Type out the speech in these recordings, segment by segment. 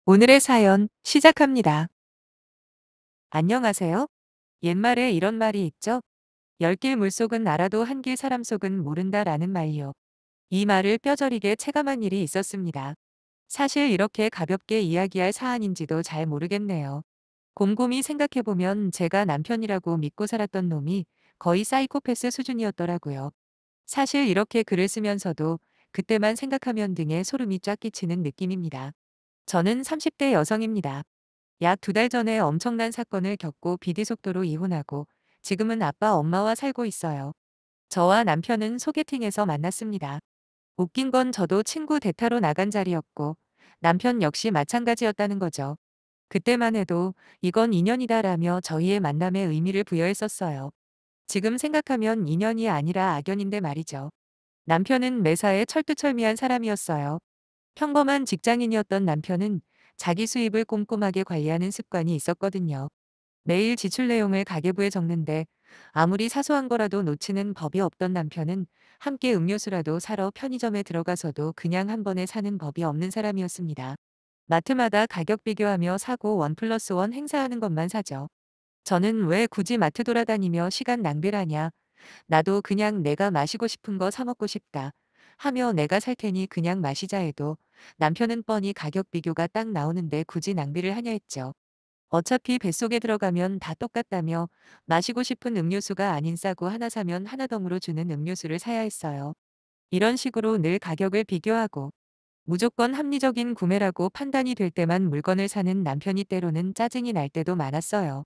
오늘의 사연 시작합니다. 안녕하세요. 옛말에 이런 말이 있죠. 열 길 물속은 알아도 한 길 사람 속은 모른다라는 말이요. 이 말을 뼈저리게 체감한 일이 있었습니다. 사실 이렇게 가볍게 이야기할 사안인지도 잘 모르겠네요. 곰곰이 생각해보면 제가 남편이라고 믿고 살았던 놈이 거의 사이코패스 수준이었더라고요. 사실 이렇게 글을 쓰면서도 그때만 생각하면 등에 소름이 쫙 끼치는 느낌입니다. 저는 30대 여성입니다. 약 2달 전에 엄청난 사건을 겪고 비디속도로 이혼하고 지금은 아빠 엄마와 살고 있어요. 저와 남편은 소개팅에서 만났습니다. 웃긴 건 저도 친구 대타로 나간 자리였고 남편 역시 마찬가지였다는 거죠. 그때만 해도 이건 인연이다라며 저희의 만남에 의미를 부여했었어요. 지금 생각하면 인연이 아니라 악연인데 말이죠. 남편은 매사에 철두철미한 사람이었어요. 평범한 직장인이었던 남편은 자기 수입을 꼼꼼하게 관리하는 습관이 있었거든요. 매일 지출 내용을 가계부에 적는데 아무리 사소한 거라도 놓치는 법이 없던 남편은 함께 음료수라도 사러 편의점에 들어가서도 그냥 한 번에 사는 법이 없는 사람이었습니다. 마트마다 가격 비교하며 사고 1+1 행사하는 것만 사죠. 저는 왜 굳이 마트 돌아다니며 시간 낭비를 하냐. 나도 그냥 내가 마시고 싶은 거 사 먹고 싶다. 하며 내가 살 테니 그냥 마시자 해도 남편은 뻔히 가격 비교가 딱 나오는데 굳이 낭비를 하냐 했죠. 어차피 뱃속에 들어가면 다 똑같다며 마시고 싶은 음료수가 아닌 싸고 하나 사면 하나 덤으로 주는 음료수를 사야 했어요. 이런 식으로 늘 가격을 비교하고 무조건 합리적인 구매라고 판단이 될 때만 물건을 사는 남편이 때로는 짜증이 날 때도 많았어요.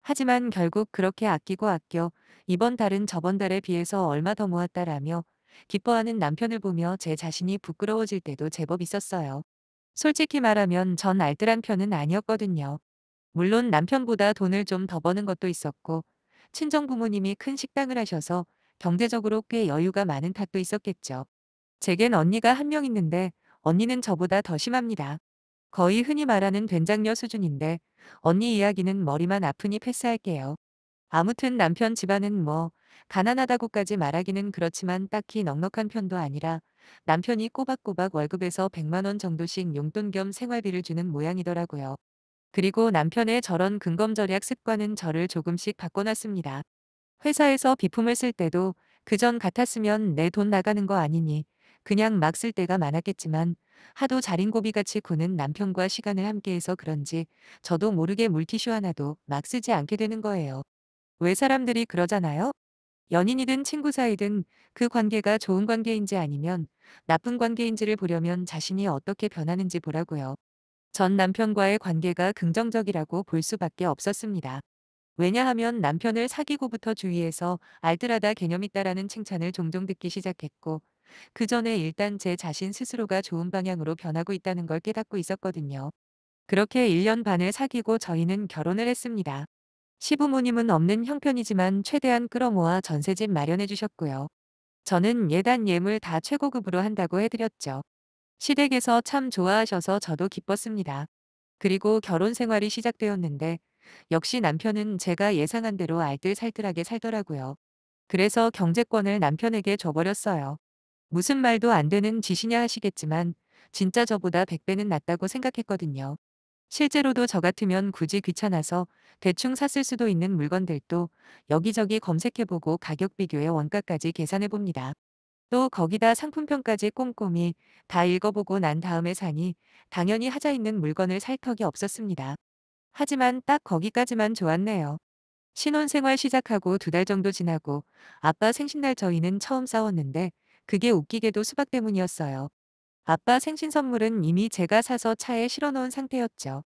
하지만 결국 그렇게 아끼고 아껴 이번 달은 저번 달에 비해서 얼마 더 모았다라며 기뻐하는 남편을 보며 제 자신이 부끄러워질 때도 제법 있었어요. 솔직히 말하면 전 알뜰한 편은 아니었거든요. 물론 남편보다 돈을 좀 더 버는 것도 있었고 친정 부모님이 큰 식당을 하셔서 경제적으로 꽤 여유가 많은 탓도 있었겠죠. 제겐 언니가 한 명 있는데 언니는 저보다 더 심합니다. 거의 흔히 말하는 된장녀 수준인데 언니 이야기는 머리만 아프니 패스할게요. 아무튼 남편 집안은 뭐 가난하다고까지 말하기는 그렇지만 딱히 넉넉한 편도 아니라 남편이 꼬박꼬박 월급에서 100만 원 정도씩 용돈 겸 생활비를 주는 모양이더라고요. 그리고 남편의 저런 근검절약 습관은 저를 조금씩 바꿔놨습니다. 회사에서 비품을 쓸 때도 그전 같았으면 내 돈 나가는 거 아니니 그냥 막 쓸 때가 많았겠지만 하도 자린고비같이 구는 남편과 시간을 함께해서 그런지 저도 모르게 물티슈 하나도 막 쓰지 않게 되는 거예요. 왜 사람들이 그러잖아요? 연인이든 친구 사이든 그 관계가 좋은 관계인지 아니면 나쁜 관계인지를 보려면 자신이 어떻게 변하는지 보라고요. 전 남편과의 관계가 긍정적이라고 볼 수밖에 없었습니다. 왜냐하면 남편을 사귀고부터 주위에서 알뜰하다 개념 있다라는 칭찬을 종종 듣기 시작했고, 그 전에 일단 제 자신 스스로가 좋은 방향으로 변하고 있다는 걸 깨닫고 있었거든요. 그렇게 1년 반을 사귀고 저희는 결혼을 했습니다. 시부모님은 없는 형편이지만 최대한 끌어모아 전세집 마련해 주셨고요. 저는 예단 예물 다 최고급으로 한다고 해드렸죠. 시댁에서 참 좋아하셔서 저도 기뻤습니다. 그리고 결혼 생활이 시작되었는데 역시 남편은 제가 예상한 대로 알뜰살뜰하게 살더라고요. 그래서 경제권을 남편에게 줘버렸어요. 무슨 말도 안 되는 짓이냐 하시겠지만 진짜 저보다 100배는 낫다고 생각했거든요. 실제로도 저 같으면 굳이 귀찮아서 대충 샀을 수도 있는 물건들도 여기저기 검색해보고 가격 비교에 원가까지 계산해봅니다. 또 거기다 상품평까지 꼼꼼히 다 읽어보고 난 다음에 사니 당연히 하자 있는 물건을 살 턱이 없었습니다. 하지만 딱 거기까지만 좋았네요. 신혼생활 시작하고 2달 정도 지나고 아빠 생신날 저희는 처음 싸웠는데 그게 웃기게도 수박 때문이었어요. 아빠 생신 선물은 이미 제가 사서 차에 실어놓은 상태였죠.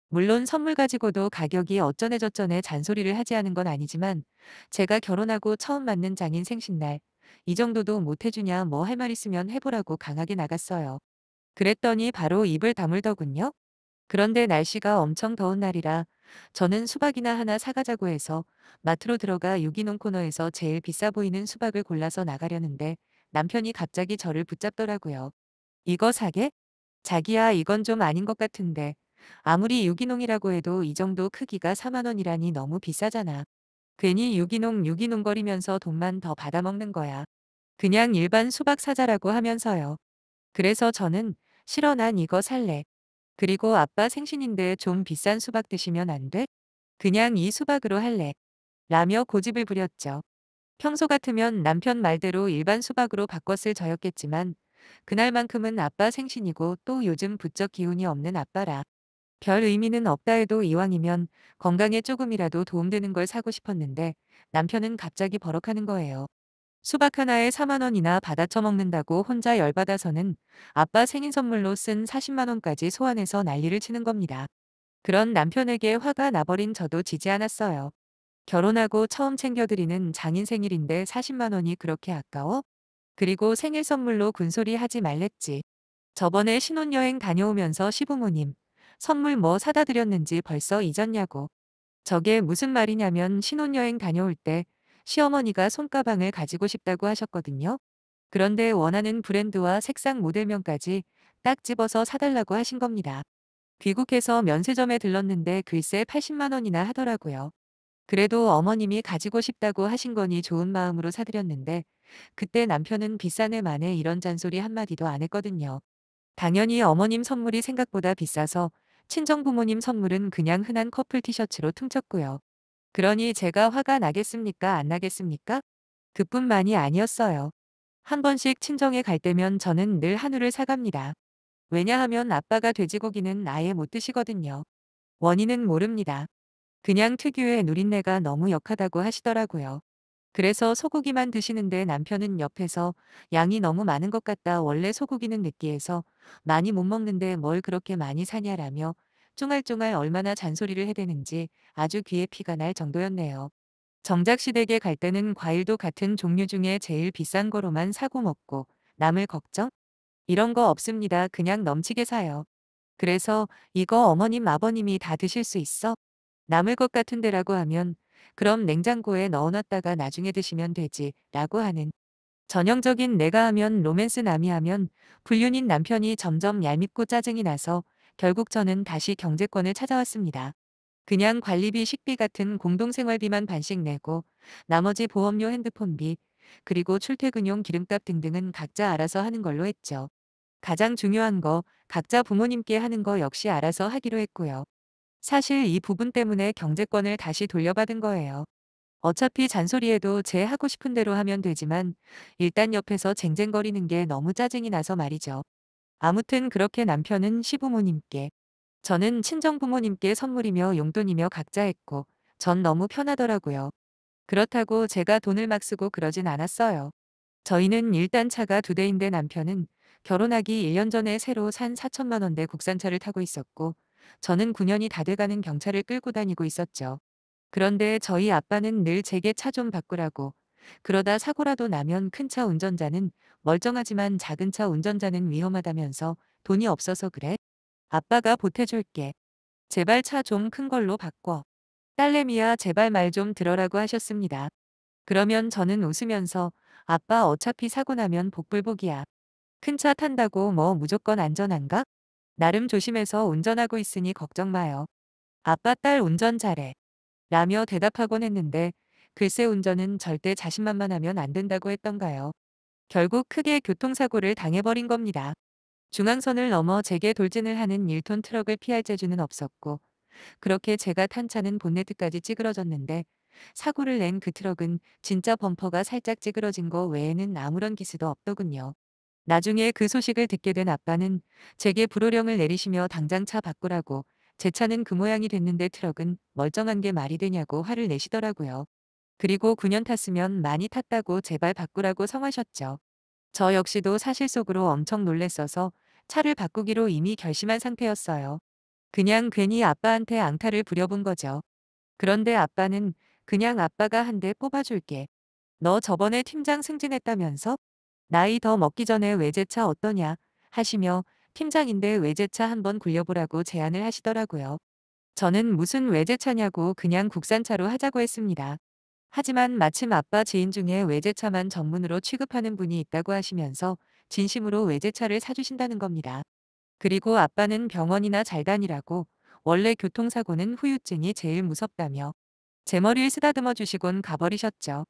물론 선물 가지고도 가격이 어쩌네 저쩌네 잔소리를 하지 않은 건 아니지만 제가 결혼하고 처음 맞는 장인 생신날 이 정도도 못 해주냐 뭐 할 말 있으면 해보라고 강하게 나갔어요. 그랬더니 바로 입을 다물더군요. 그런데 날씨가 엄청 더운 날이라 저는 수박이나 하나 사가자고 해서 마트로 들어가 유기농 코너에서 제일 비싸 보이는 수박을 골라서 나가려는데 남편이 갑자기 저를 붙잡더라고요. 이거 사게? 자기야 이건 좀 아닌 것 같은데. 아무리 유기농이라고 해도 이 정도 크기가 4만 원이라니 너무 비싸잖아. 괜히 유기농 거리면서 돈만 더 받아먹는 거야. 그냥 일반 수박 사자라고 하면서요. 그래서 저는 싫어 난 이거 살래. 그리고 아빠 생신인데 좀 비싼 수박 드시면 안 돼? 그냥 이 수박으로 할래. 라며 고집을 부렸죠. 평소 같으면 남편 말대로 일반 수박으로 바꿨을 저였겠지만 그날만큼은 아빠 생신이고 또 요즘 부쩍 기운이 없는 아빠라 별 의미는 없다 해도 이왕이면 건강에 조금이라도 도움되는 걸 사고 싶었는데 남편은 갑자기 버럭하는 거예요. 수박 하나에 4만 원이나 받아 처먹는다고 혼자 열받아서는 아빠 생일 선물로 쓴 40만 원까지 소환해서 난리를 치는 겁니다. 그런 남편에게 화가 나버린 저도 지지 않았어요. 결혼하고 처음 챙겨드리는 장인 생일인데 40만 원이 그렇게 아까워? 그리고 생일 선물로 군소리 하지 말랬지. 저번에 신혼여행 다녀오면서 시부모님 선물 뭐 사다 드렸는지 벌써 잊었냐고. 저게 무슨 말이냐면 신혼여행 다녀올 때 시어머니가 손가방을 가지고 싶다고 하셨거든요. 그런데 원하는 브랜드와 색상 모델명까지 딱 집어서 사달라고 하신 겁니다. 귀국해서 면세점에 들렀는데 글쎄 80만 원이나 하더라고요. 그래도 어머님이 가지고 싶다고 하신 거니 좋은 마음으로 사드렸는데 그때 남편은 비싼 애 만에 이런 잔소리 한마디도 안 했거든요. 당연히 어머님 선물이 생각보다 비싸서 친정 부모님 선물은 그냥 흔한 커플 티셔츠로 퉁쳤고요. 그러니 제가 화가 나겠습니까? 안 나겠습니까? 그뿐만이 아니었어요. 한 번씩 친정에 갈 때면 저는 늘 한우를 사갑니다. 왜냐하면 아빠가 돼지고기는 아예 못 드시거든요. 원인은 모릅니다. 그냥 특유의 누린내가 너무 역하다고 하시더라고요. 그래서 소고기만 드시는데 남편은 옆에서 양이 너무 많은 것 같다. 원래 소고기는 느끼해서 많이 못 먹는데 뭘 그렇게 많이 사냐라며 쫑알쫑알 얼마나 잔소리를 해대는지 아주 귀에 피가 날 정도였네요. 정작 시댁에 갈 때는 과일도 같은 종류 중에 제일 비싼 거로만 사고 먹고 남을 걱정? 이런 거 없습니다. 그냥 넘치게 사요. 그래서 이거 어머님 아버님이 다 드실 수 있어? 남을 것 같은데라고 하면 그럼 냉장고에 넣어놨다가 나중에 드시면 되지 라고 하는 전형적인 내가 하면 로맨스 남이 하면 불륜인 남편이 점점 얄밉고 짜증이 나서 결국 저는 다시 경제권을 찾아왔습니다. 그냥 관리비 식비 같은 공동생활비만 반씩 내고 나머지 보험료 핸드폰비 그리고 출퇴근용 기름값 등등은 각자 알아서 하는 걸로 했죠. 가장 중요한 거 각자 부모님께 하는 거 역시 알아서 하기로 했고요. 사실 이 부분 때문에 경제권을 다시 돌려받은 거예요. 어차피 잔소리해도 제 하고 싶은 대로 하면 되지만 일단 옆에서 쟁쟁거리는 게 너무 짜증이 나서 말이죠. 아무튼 그렇게 남편은 시부모님께, 저는 친정부모님께 선물이며 용돈이며 각자 했고 전 너무 편하더라고요. 그렇다고 제가 돈을 막 쓰고 그러진 않았어요. 저희는 일단 차가 2대인데 남편은 결혼하기 1년 전에 새로 산 4천만 원대 국산차를 타고 있었고 저는 9년이 다 돼가는 경차를 끌고 다니고 있었죠. 그런데 저희 아빠는 늘 제게 차 좀 바꾸라고 그러다 사고라도 나면 큰 차 운전자는 멀쩡하지만 작은 차 운전자는 위험하다면서 돈이 없어서 그래? 아빠가 보태줄게. 제발 차 좀 큰 걸로 바꿔. 딸내미야 제발 말 좀 들어라고 하셨습니다. 그러면 저는 웃으면서 아빠 어차피 사고 나면 복불복이야. 큰 차 탄다고 뭐 무조건 안전한가? 나름 조심해서 운전하고 있으니 걱정 마요. 아빠 딸 운전 잘해. 라며 대답하곤 했는데 글쎄 운전은 절대 자신만만하면 안 된다고 했던가요. 결국 크게 교통사고를 당해버린 겁니다. 중앙선을 넘어 제게 돌진을 하는 1톤 트럭을 피할 재주는 없었고 그렇게 제가 탄 차는 본네트까지 찌그러졌는데 사고를 낸 그 트럭은 진짜 범퍼가 살짝 찌그러진 거 외에는 아무런 기스도 없더군요. 나중에 그 소식을 듣게 된 아빠는 제게 불호령을 내리시며 당장 차 바꾸라고 제 차는 그 모양이 됐는데 트럭은 멀쩡한 게 말이 되냐고 화를 내시더라고요. 그리고 9년 탔으면 많이 탔다고 제발 바꾸라고 성하셨죠. 저 역시도 사실 속으로 엄청 놀랬어서 차를 바꾸기로 이미 결심한 상태였어요. 그냥 괜히 아빠한테 앙탈을 부려본 거죠. 그런데 아빠는 그냥 아빠가 한 대 뽑아줄게. 너 저번에 팀장 승진했다면서? 나이 더 먹기 전에 외제차 어떠냐? 하시며 팀장인데 외제차 한번 굴려보라고 제안을 하시더라고요. 저는 무슨 외제차냐고 그냥 국산차로 하자고 했습니다. 하지만 마침 아빠 지인 중에 외제차만 전문으로 취급하는 분이 있다고 하시면서 진심으로 외제차를 사주신다는 겁니다. 그리고 아빠는 병원이나 잘 다니라고 원래 교통사고는 후유증이 제일 무섭다며 제 머리를 쓰다듬어 주시곤 가버리셨죠.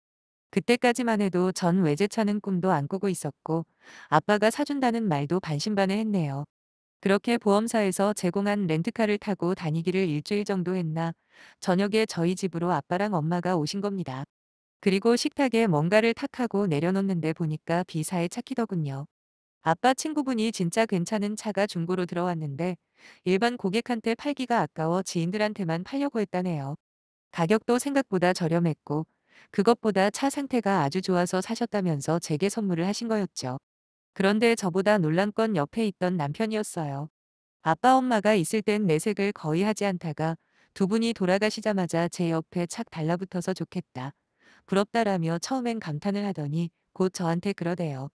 그때까지만 해도 전 외제차는 꿈도 안 꾸고 있었고 아빠가 사준다는 말도 반신반의했네요. 그렇게 보험사에서 제공한 렌트카를 타고 다니기를 일주일 정도 했나 저녁에 저희 집으로 아빠랑 엄마가 오신 겁니다. 그리고 식탁에 뭔가를 탁 하고 내려놓는데 보니까 B사의 차키더군요. 아빠 친구분이 진짜 괜찮은 차가 중고로 들어왔는데 일반 고객한테 팔기가 아까워 지인들한테만 팔려고 했다네요. 가격도 생각보다 저렴했고 그것보다 차 상태가 아주 좋아서 사셨다면서 제게 선물을 하신 거였죠. 그런데 저보다 놀란 건 옆에 있던 남편이었어요. 아빠 엄마가 있을 땐 내색을 거의 하지 않다가 두 분이 돌아가시자마자 제 옆에 착 달라붙어서 좋겠다. 부럽다라며 처음엔 감탄을 하더니 곧 저한테 그러대요.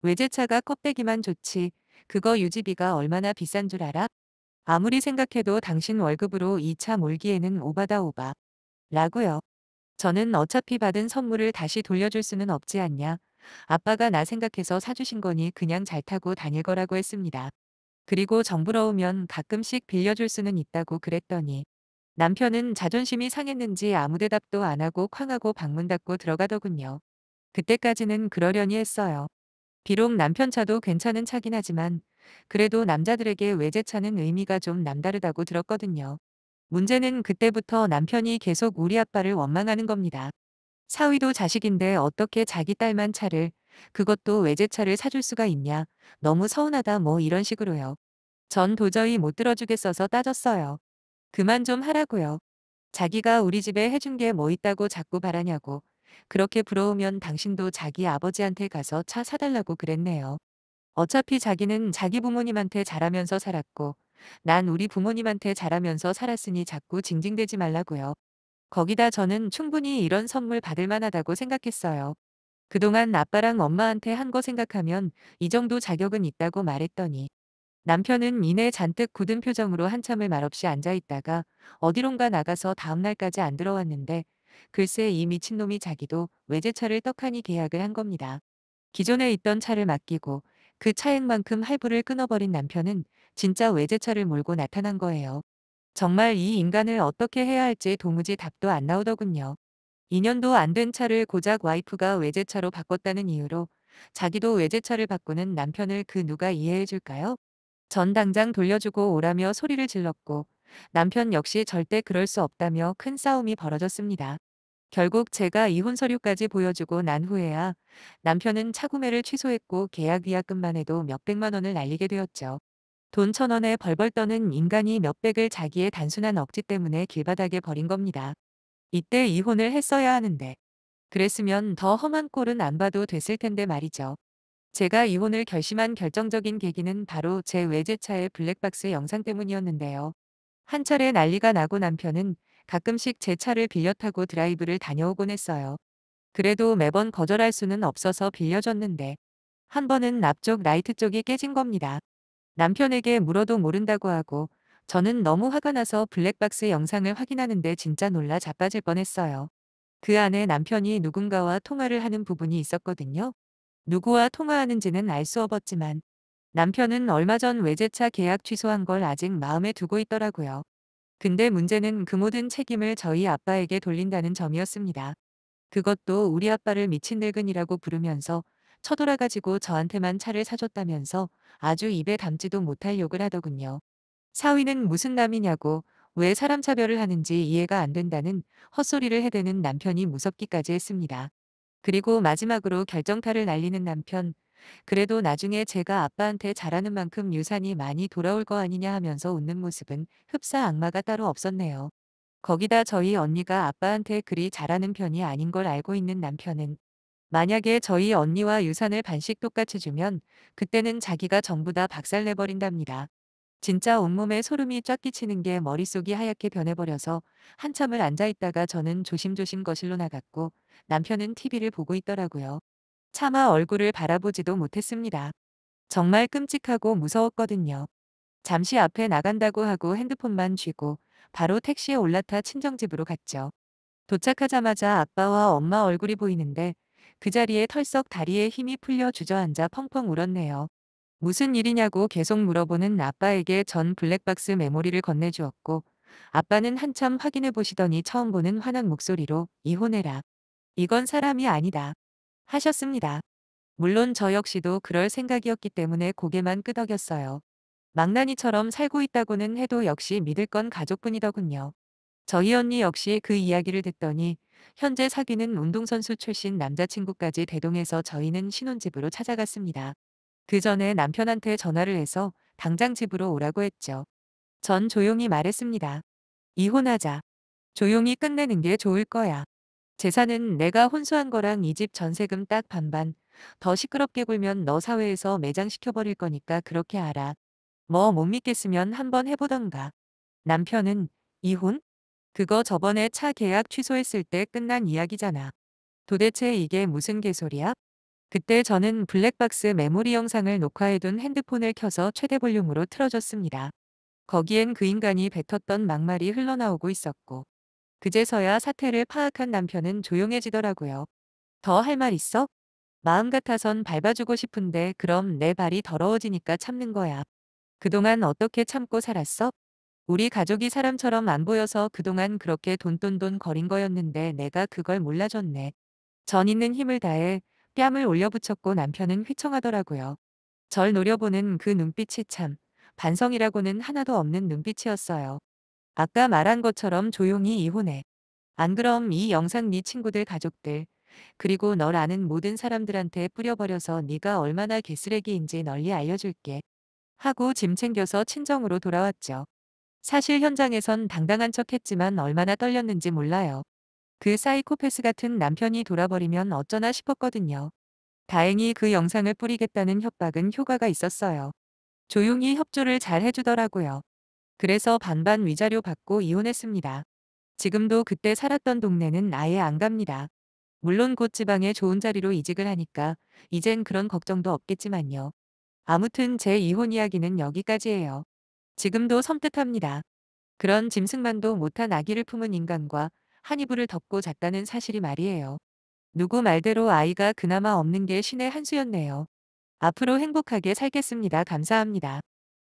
외제차가 껍데기만 좋지. 그거 유지비가 얼마나 비싼 줄 알아? 아무리 생각해도 당신 월급으로 이 차 몰기에는 오바다 오바. 라고요. 저는 어차피 받은 선물을 다시 돌려줄 수는 없지 않냐. 아빠가 나 생각해서 사주신 거니 그냥 잘 타고 다닐 거라고 했습니다. 그리고 정부러우면 가끔씩 빌려줄 수는 있다고 그랬더니 남편은 자존심이 상했는지 아무 대답도 안 하고 쾅하고 방문 닫고 들어가더군요. 그때까지는 그러려니 했어요. 비록 남편 차도 괜찮은 차긴 하지만 그래도 남자들에게 외제차는 의미가 좀 남다르다고 들었거든요. 문제는 그때부터 남편이 계속 우리 아빠를 원망하는 겁니다. 사위도 자식인데 어떻게 자기 딸만 차를, 그것도 외제차를 사줄 수가 있냐. 너무 서운하다 뭐 이런 식으로요. 전 도저히 못 들어주겠어서 따졌어요. 그만 좀 하라고요. 자기가 우리 집에 해준 게 뭐 있다고 자꾸 바라냐고. 그렇게 부러우면 당신도 자기 아버지한테 가서 차 사달라고 그랬네요. 어차피 자기는 자기 부모님한테 잘하면서 살았고 난 우리 부모님한테 잘하면서 살았으니 자꾸 징징대지 말라고요. 거기다 저는 충분히 이런 선물 받을 만하다고 생각했어요. 그동안 아빠랑 엄마한테 한 거 생각하면 이 정도 자격은 있다고 말했더니 남편은 이내 잔뜩 굳은 표정으로 한참을 말없이 앉아 있다가 어디론가 나가서 다음날까지 안 들어왔는데 글쎄 이 미친놈이 자기도 외제차를 떡하니 계약을 한 겁니다. 기존에 있던 차를 맡기고 그 차액만큼 할부를 끊어버린 남편은 진짜 외제차를 몰고 나타난 거예요. 정말 이 인간을 어떻게 해야 할지 도무지 답도 안 나오더군요. 2년도 안 된 차를 고작 와이프가 외제차로 바꿨다는 이유로 자기도 외제차를 바꾸는 남편을 그 누가 이해해 줄까요? 전 당장 돌려주고 오라며 소리를 질렀고 남편 역시 절대 그럴 수 없다며 큰 싸움이 벌어졌습니다. 결국 제가 이혼 서류까지 보여주고 난 후에야 남편은 차 구매를 취소했고 계약 위약금만 해도 몇백만 원을 날리게 되었죠. 돈 1,000원에 벌벌 떠는 인간이 몇백을 자기의 단순한 억지 때문에 길바닥에 버린 겁니다. 이때 이혼을 했어야 하는데 그랬으면 더 험한 꼴은 안 봐도 됐을 텐데 말이죠. 제가 이혼을 결심한 결정적인 계기는 바로 제 외제차의 블랙박스 영상 때문이었는데요. 한 차례 난리가 나고 남편은 가끔씩 제 차를 빌려 타고 드라이브를 다녀오곤 했어요. 그래도 매번 거절할 수는 없어서 빌려줬는데 한 번은 앞쪽 라이트 쪽이 깨진 겁니다. 남편에게 물어도 모른다고 하고 저는 너무 화가 나서 블랙박스 영상을 확인하는데 진짜 놀라 자빠질 뻔했어요. 그 안에 남편이 누군가와 통화를 하는 부분이 있었거든요. 누구와 통화하는지는 알 수 없었지만 남편은 얼마 전 외제차 계약 취소한 걸 아직 마음에 두고 있더라고요. 근데 문제는 그 모든 책임을 저희 아빠에게 돌린다는 점이었습니다. 그것도 우리 아빠를 미친 늙은이라고 부르면서 쳐돌아가지고 저한테만 차를 사줬다면서 아주 입에 담지도 못할 욕을 하더군요. 사위는 무슨 남이냐고 왜 사람 차별을 하는지 이해가 안 된다는 헛소리를 해대는 남편이 무섭기까지 했습니다. 그리고 마지막으로 결정타를 날리는 남편. 그래도 나중에 제가 아빠한테 잘하는 만큼 유산이 많이 돌아올 거 아니냐 하면서 웃는 모습은 흡사 악마가 따로 없었네요. 거기다 저희 언니가 아빠한테 그리 잘하는 편이 아닌 걸 알고 있는 남편은 만약에 저희 언니와 유산을 반씩 똑같이 주면 그때는 자기가 전부 다 박살내버린답니다. 진짜 온몸에 소름이 쫙 끼치는 게 머릿속이 하얗게 변해버려서 한참을 앉아있다가 저는 조심조심 거실로 나갔고 남편은 TV를 보고 있더라고요. 차마 얼굴을 바라보지도 못했습니다. 정말 끔찍하고 무서웠거든요. 잠시 앞에 나간다고 하고 핸드폰만 쥐고 바로 택시에 올라타 친정집으로 갔죠. 도착하자마자 아빠와 엄마 얼굴이 보이는데 그 자리에 털썩 다리에 힘이 풀려 주저앉아 펑펑 울었네요. 무슨 일이냐고 계속 물어보는 아빠에게 전 블랙박스 메모리를 건네주었고 아빠는 한참 확인해 보시더니 처음 보는 화난 목소리로 이혼해라. 이건 사람이 아니다. 하셨습니다. 물론 저 역시도 그럴 생각이었기 때문에 고개만 끄덕였어요. 망나니처럼 살고 있다고는 해도 역시 믿을 건 가족뿐이더군요. 저희 언니 역시 그 이야기를 듣더니 현재 사귀는 운동선수 출신 남자친구까지 대동해서 저희는 신혼집으로 찾아갔습니다. 그 전에 남편한테 전화를 해서 당장 집으로 오라고 했죠. 전 조용히 말했습니다. 이혼하자. 조용히 끝내는 게 좋을 거야. 재산은 내가 혼수한 거랑 이 집 전세금 딱 반반. 더 시끄럽게 굴면 너 사회에서 매장시켜버릴 거니까 그렇게 알아. 뭐 못 믿겠으면 한번 해보던가. 남편은 이혼? 그거 저번에 차 계약 취소했을 때 끝난 이야기잖아. 도대체 이게 무슨 개소리야? 그때 저는 블랙박스 메모리 영상을 녹화해둔 핸드폰을 켜서 최대 볼륨으로 틀어줬습니다. 거기엔 그 인간이 뱉었던 막말이 흘러나오고 있었고, 그제서야 사태를 파악한 남편은 조용해지더라고요. 더 할 말 있어? 마음 같아선 밟아주고 싶은데 그럼 내 발이 더러워지니까 참는 거야. 그동안 어떻게 참고 살았어? 우리 가족이 사람처럼 안 보여서 그동안 그렇게 돈돈돈 거린 거였는데 내가 그걸 몰라줬네. 전 있는 힘을 다해 뺨을 올려붙였고 남편은 휘청하더라고요. 절 노려보는 그 눈빛이 참 반성이라고는 하나도 없는 눈빛이었어요. 아까 말한 것처럼 조용히 이혼해. 안 그럼 이 영상 네 친구들 가족들 그리고 널 아는 모든 사람들한테 뿌려버려서 네가 얼마나 개쓰레기인지 널리 알려줄게. 하고 짐 챙겨서 친정으로 돌아왔죠. 사실 현장에선 당당한 척했지만 얼마나 떨렸는지 몰라요. 그 사이코패스 같은 남편이 돌아버리면 어쩌나 싶었거든요. 다행히 그 영상을 뿌리겠다는 협박은 효과가 있었어요. 조용히 협조를 잘 해주더라고요. 그래서 반반 위자료 받고 이혼했습니다. 지금도 그때 살았던 동네는 아예 안 갑니다. 물론 곧 지방에 좋은 자리로 이직을 하니까 이젠 그런 걱정도 없겠지만요. 아무튼 제 이혼 이야기는 여기까지예요. 지금도 섬뜩합니다. 그런 짐승만도 못한 아기를 품은 인간과 한 이불을 덮고 잤다는 사실이 말이에요. 누구 말대로 아이가 그나마 없는 게 신의 한 수였네요. 앞으로 행복하게 살겠습니다. 감사합니다.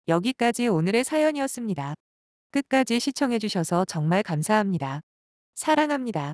여기까지 오늘의 사연이었습니다. 끝까지 시청해주셔서 정말 감사합니다. 사랑합니다.